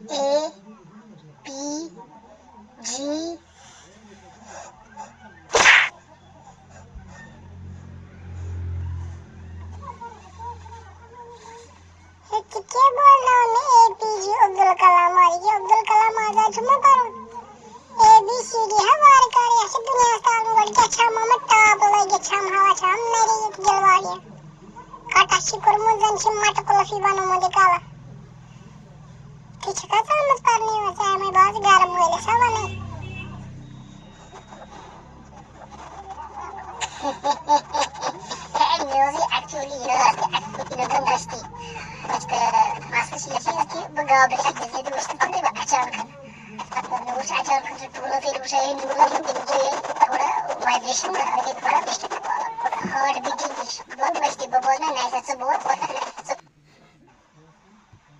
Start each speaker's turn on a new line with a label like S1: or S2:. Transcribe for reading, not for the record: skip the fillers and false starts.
S1: A B G कितने बोल रहा हूँ मैं APJ अब्दुल कलाम आएगी अब्दुल कलाम आजाद जुम्मा पर ABCD हमारे कार्य ऐसे दुनिया साल में क्या छाम हम टाप लगे छाम हवा छाम मेरी एक जलवारी काटा शिकुर मुझन शिम्मा टकुला फिबानो मुझे काला किसी का समझ पर नहीं होता है मैं बहुत गर्म हुए सब नहीं Music actually inodamasti. Işte aslında şey begaber şekilde de işte tabii açar kan. Hatta bu açar kan tuğla फिर उसे tuğla इंद्रिय थोड़ा वाइब्रेशन बढ़ा के थोड़ा बेस्ट heart beating बहुत बजती बहुत ना ऐसा सब बहुत